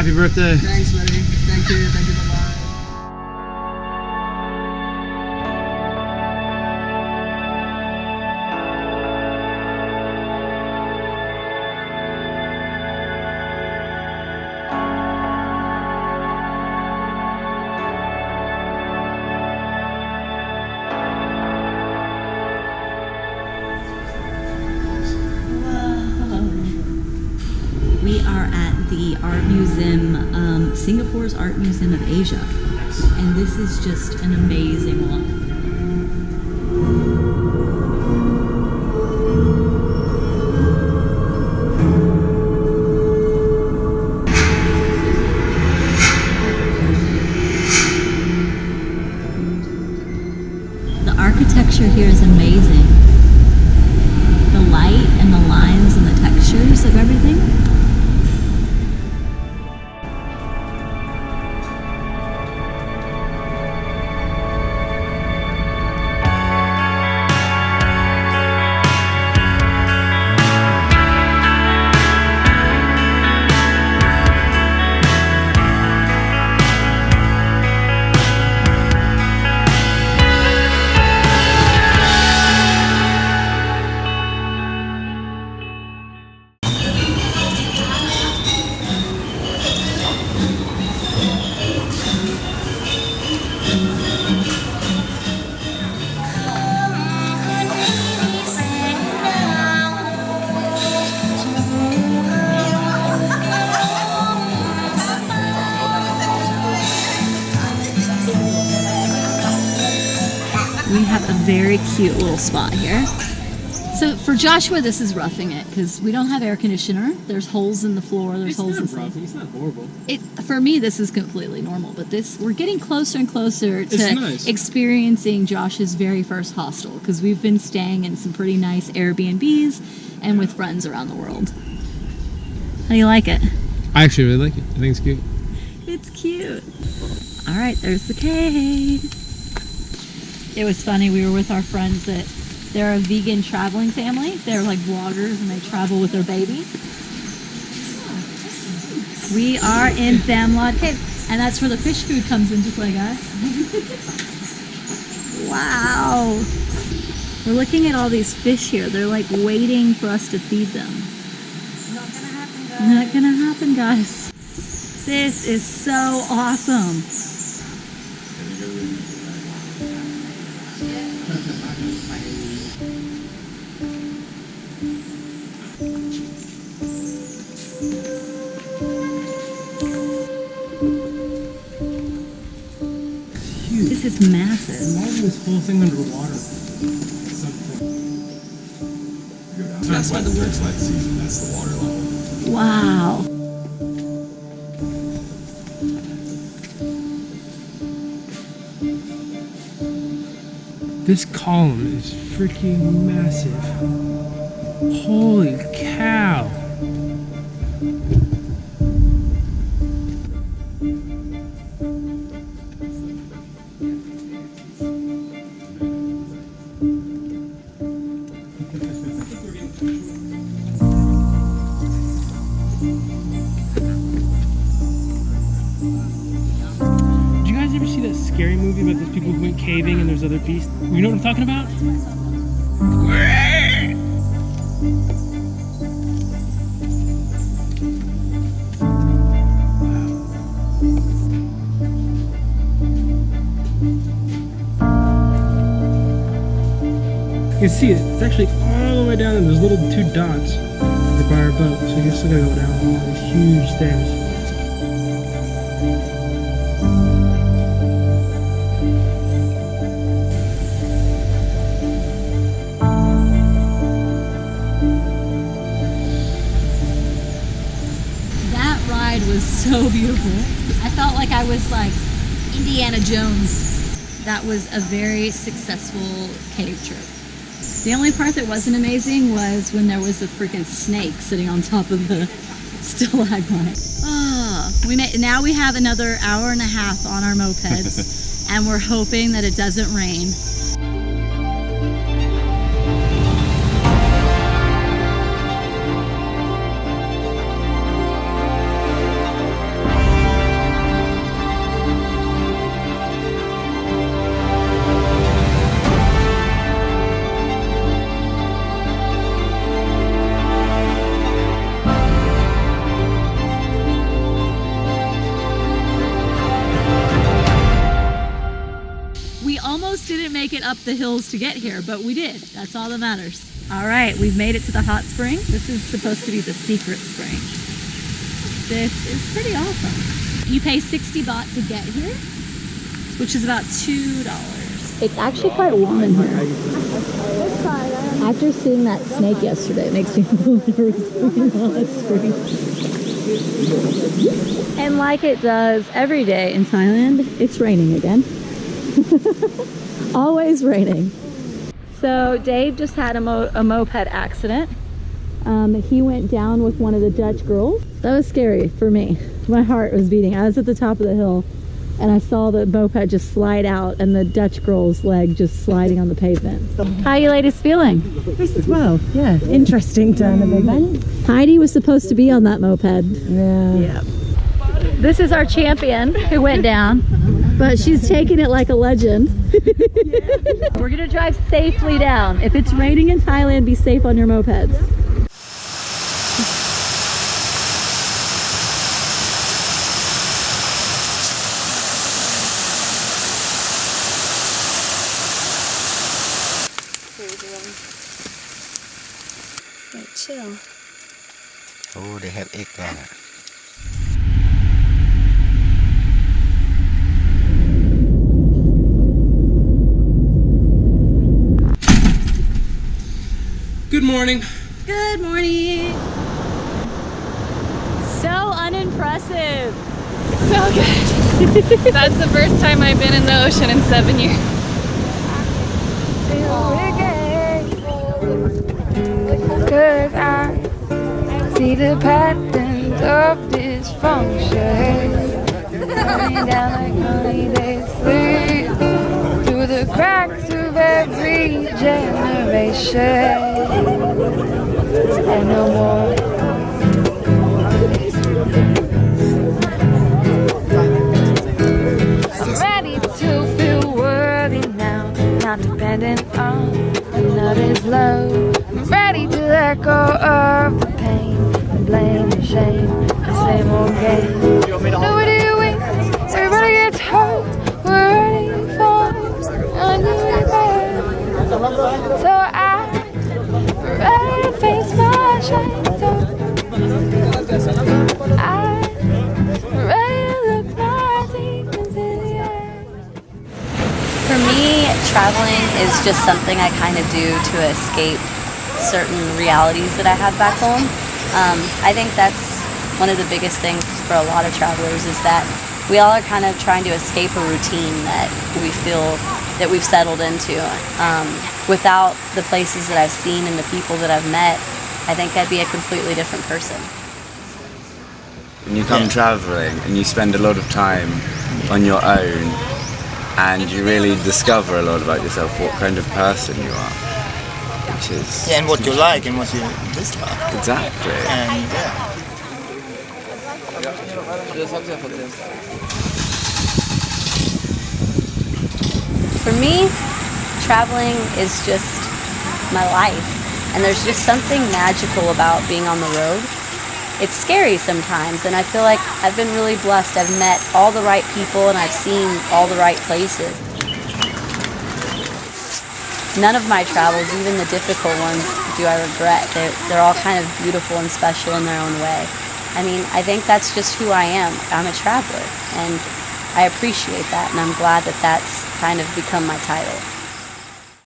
Happy birthday. Thanks, buddy. Thank you. Thank you. Bye-bye. We are at the art museum, Singapore's Art Museum of Asia, and this is just an amazing one. The architecture here is amazing. The light and the lines and the textures of everything. We have a very cute little spot here. So for Joshua, this is roughing it because we don't have air conditioner. There's holes in the floor. There's holes in the floor. It's not horrible. For me, this is completely normal. But we're getting closer and closer to experiencing Josh's very first hostel because we've been staying in some pretty nice Airbnbs and with friends around the world. How do you like it? I actually really like it. I think it's cute. It's cute. All right, there's the cave. It was funny, we were with our friends that they're a vegan traveling family. They're like vloggers and they travel with their baby. We are in Thamlod Cave, and that's where the fish food comes into play, guys. Wow. We're looking at all these fish here. They're like waiting for us to feed them. Not gonna happen, guys. Not gonna happen, guys. This is so awesome. This is massive. Imagine this whole thing underwater. That's why the work's like season. That's the water level. Wow. This column is freaking massive. Holy cow. Scary movie about those people who went caving and there's other beasts. You know what I'm talking about? You can see it. It's actually all the way down and there's little 2 dots by our boat. So you still gotta go down these huge stairs. Was so beautiful. I felt like I was like Indiana Jones. That was a very successful cave trip. The only part that wasn't amazing was when there was a freaking snake sitting on top of the stalagmite. Now we have another hour and a half on our mopeds and we're hoping that it doesn't rain. make it up the hills to get here, but we did. That's all that matters. All right, we've made it to the hot spring. This is supposed to be the secret spring. This is pretty awesome. You pay 60 baht to get here, which is about $2. It's actually quite warm in here. After seeing that snake yesterday, it makes me a little nervous going on hot spring. And like it does every day in Thailand, it's raining again. Always raining. So Dave just had a moped accident. He went down with one of the Dutch girls. That was scary for me. My heart was beating. I was at the top of the hill and I saw the moped just slide out and the Dutch girl's leg just sliding on the pavement. How are you ladies feeling? Well, yeah, interesting turn of events. Heidi was supposed to be on that moped. Yeah. This is our champion who went down, but she's taking it like a legend. We're gonna drive safely down. If it's raining in Thailand, be safe on your mopeds. Chill. Oh, they have egg there. Good morning. Good morning. So unimpressive. So good. That's the first time I've been in the ocean in 7 years. Cause I see the patterns of dysfunction running down like honey they sleep through the cracks of every generation. And no more. I'm ready to feel worthy now, not dependent on another's love. I'm ready to let go of the pain, the blame, the shame, the same old game. Nobody wins, everybody gets hurt. We're ready for a new day. So I'm ready to face my shame. I'm ready to look my demons in the eye. For me, traveling is just something I kind of do to escape certain realities that I have back home. I think that's one of the biggest things for a lot of travelers is that we all are kind of trying to escape a routine that we feel that we've settled into. Without the places that I've seen and the people that I've met, I think I'd be a completely different person. When you come traveling and you spend a lot of time on your own and you really discover a lot about yourself, what kind of person you are. Which is Yeah, and what you like and what you dislike. exactly. And yeah. For me, traveling is just my life, and there's just something magical about being on the road. It's scary sometimes, and I feel like I've been really blessed. I've met all the right people, and I've seen all the right places. None of my travels, even the difficult ones, do I regret. They're all kind of beautiful and special in their own way. I mean, I think that's just who I am. I'm a traveler, and I appreciate that, and I'm glad that that's kind of become my title.